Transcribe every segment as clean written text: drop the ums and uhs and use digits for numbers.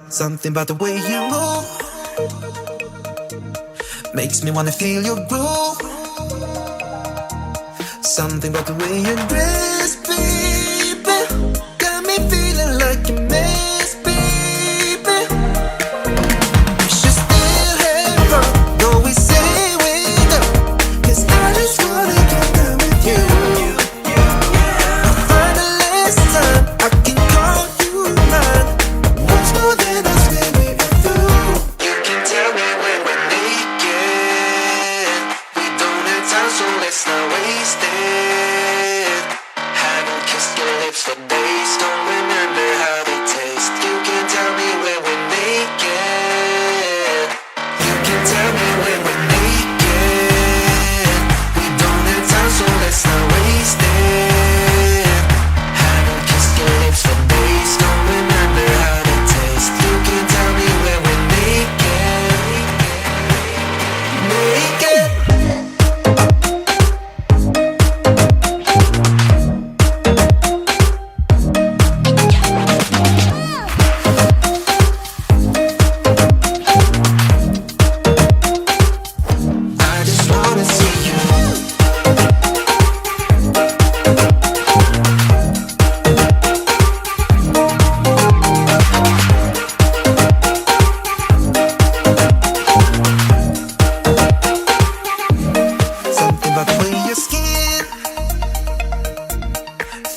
Something about the way you move makes me wanna feel your groove. Something about the way you dress, baby, got me feeling like a mess, baby. We should still have fun, though we say we don't, 'cause I just wanna get down with you. For the last time, I can call you mine. Once more than I spend with you through. You can tell me when we're naked. We don't have time, so let's not waste it. Haven't kissed your lips for days, don't remember how they taste. You can tell me when we're naked. You can tell me when we're naked. We don't have time, so let's not waste it. Haven't kissed your lips for days, don't remember how they taste. You can tell me when we're naked. Naked. I just wanna see you. Something about the way your skin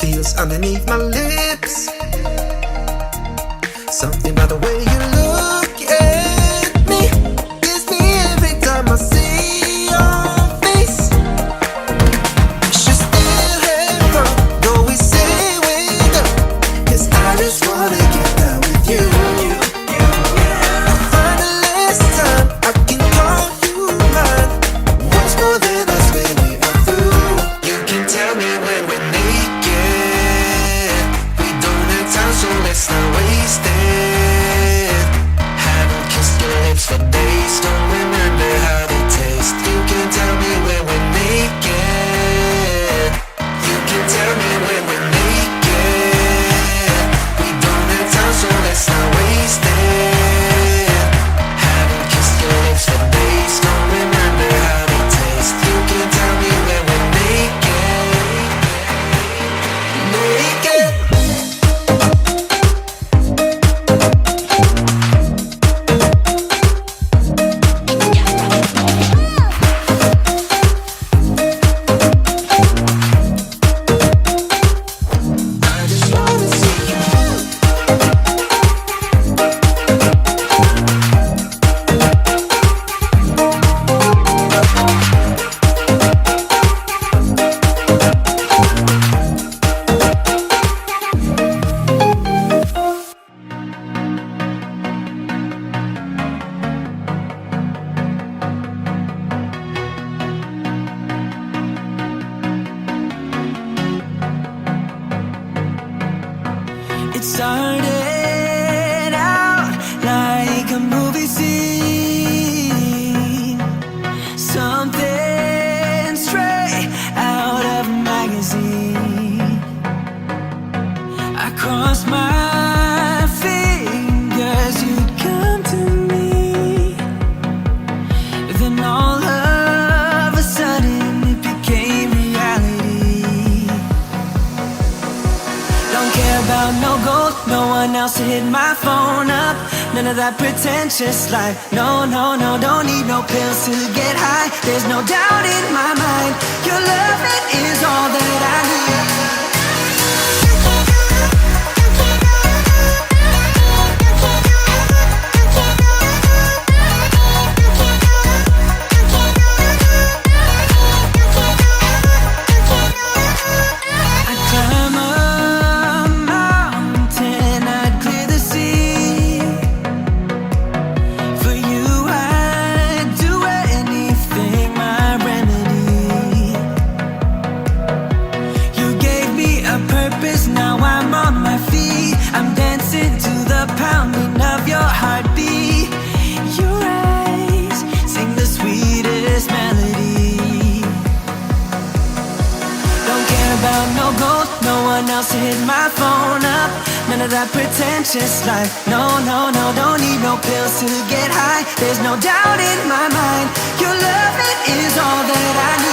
feels underneath my lips. Something about the way you look at me gets me every time I see your face. We should still have fun, though we say we don't, 'cause I just wanna get down with you. For the last time, I can call you mine. Once more than I spend with you through. You can tell me when we're naked. We don't have time, so let's not waste it. Haven't kissed your lips for days, don't remember how they taste. You can tell me when we're naked. You can tell me when we're naked. We don't have time, so let's not waste it. Haven't kissed your lips for days, don't remember how they taste. You can tell me when we're naked. Naked. I just wanna see you. It started out like a movie scene, something straight out of a magazine. I crossed my fingers, you'd come to me. Then all of a sudden it became reality. Don't care about no gold, no one else to hit my phone up. None of that pretentious life. No, no, no, don't need no pills to get high. There's no doubt in my mind, your love, it is all that I need. I'd climb a mountain, I'd clear the sea. For you, I'd do anything, my remedy. You gave me else to hit my phone up. None of that pretentious life. No, no, no, don't need no pills to get high. There's no doubt in my mind. Your love, it is all that I need.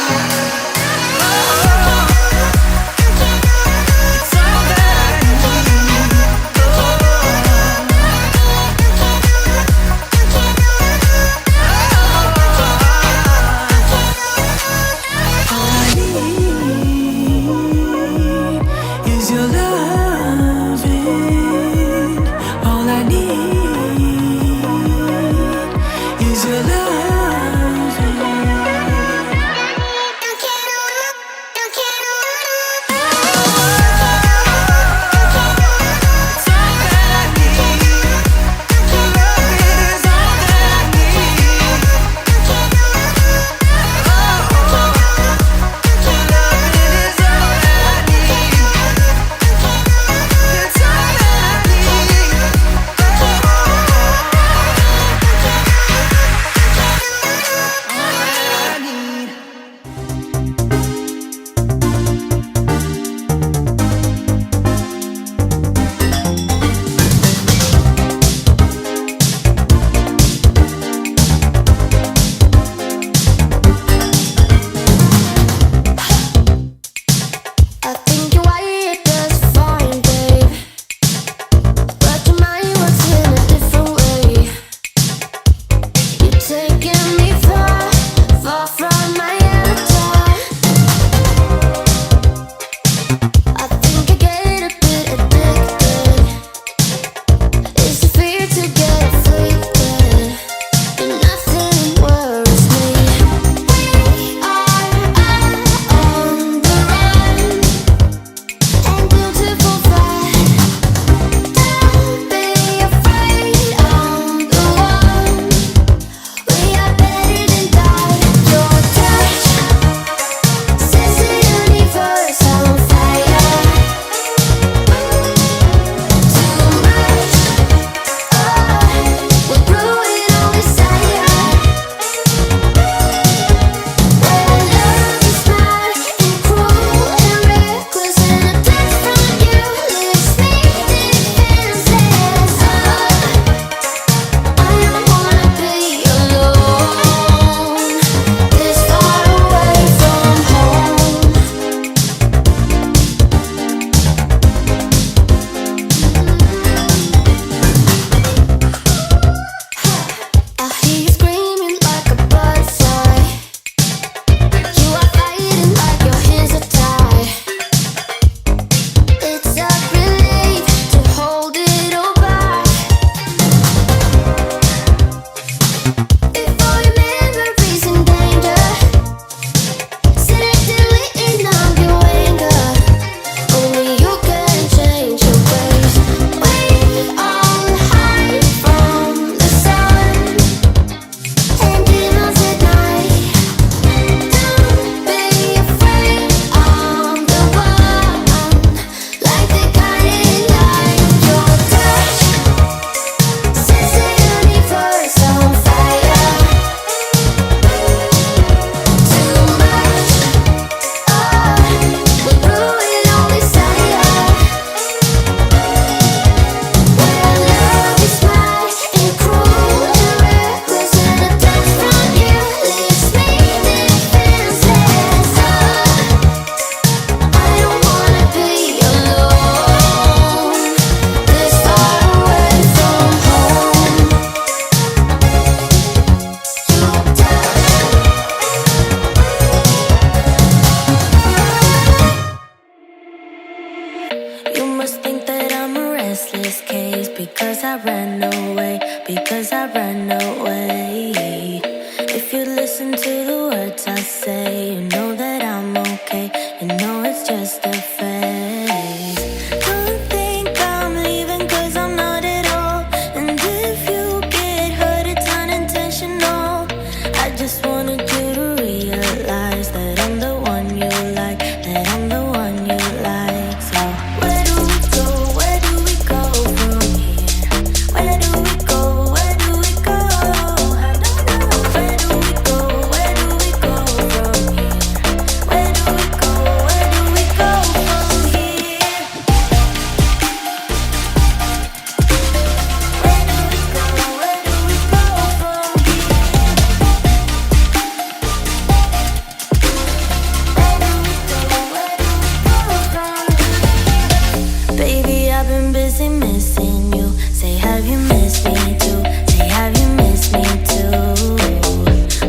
is he missing you? Say, have you missed me too? Say, have you missed me too?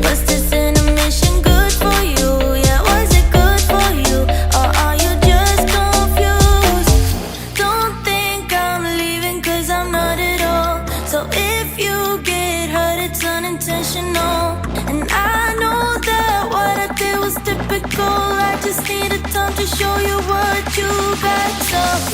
Was this intermission good for you? Yeah, was it good for you? Or are you just confused? Don't think I'm leaving, cause I'm not at all. So if you get hurt, it's unintentional. And I know that what I did was typical. I just needed time to show you what you got. So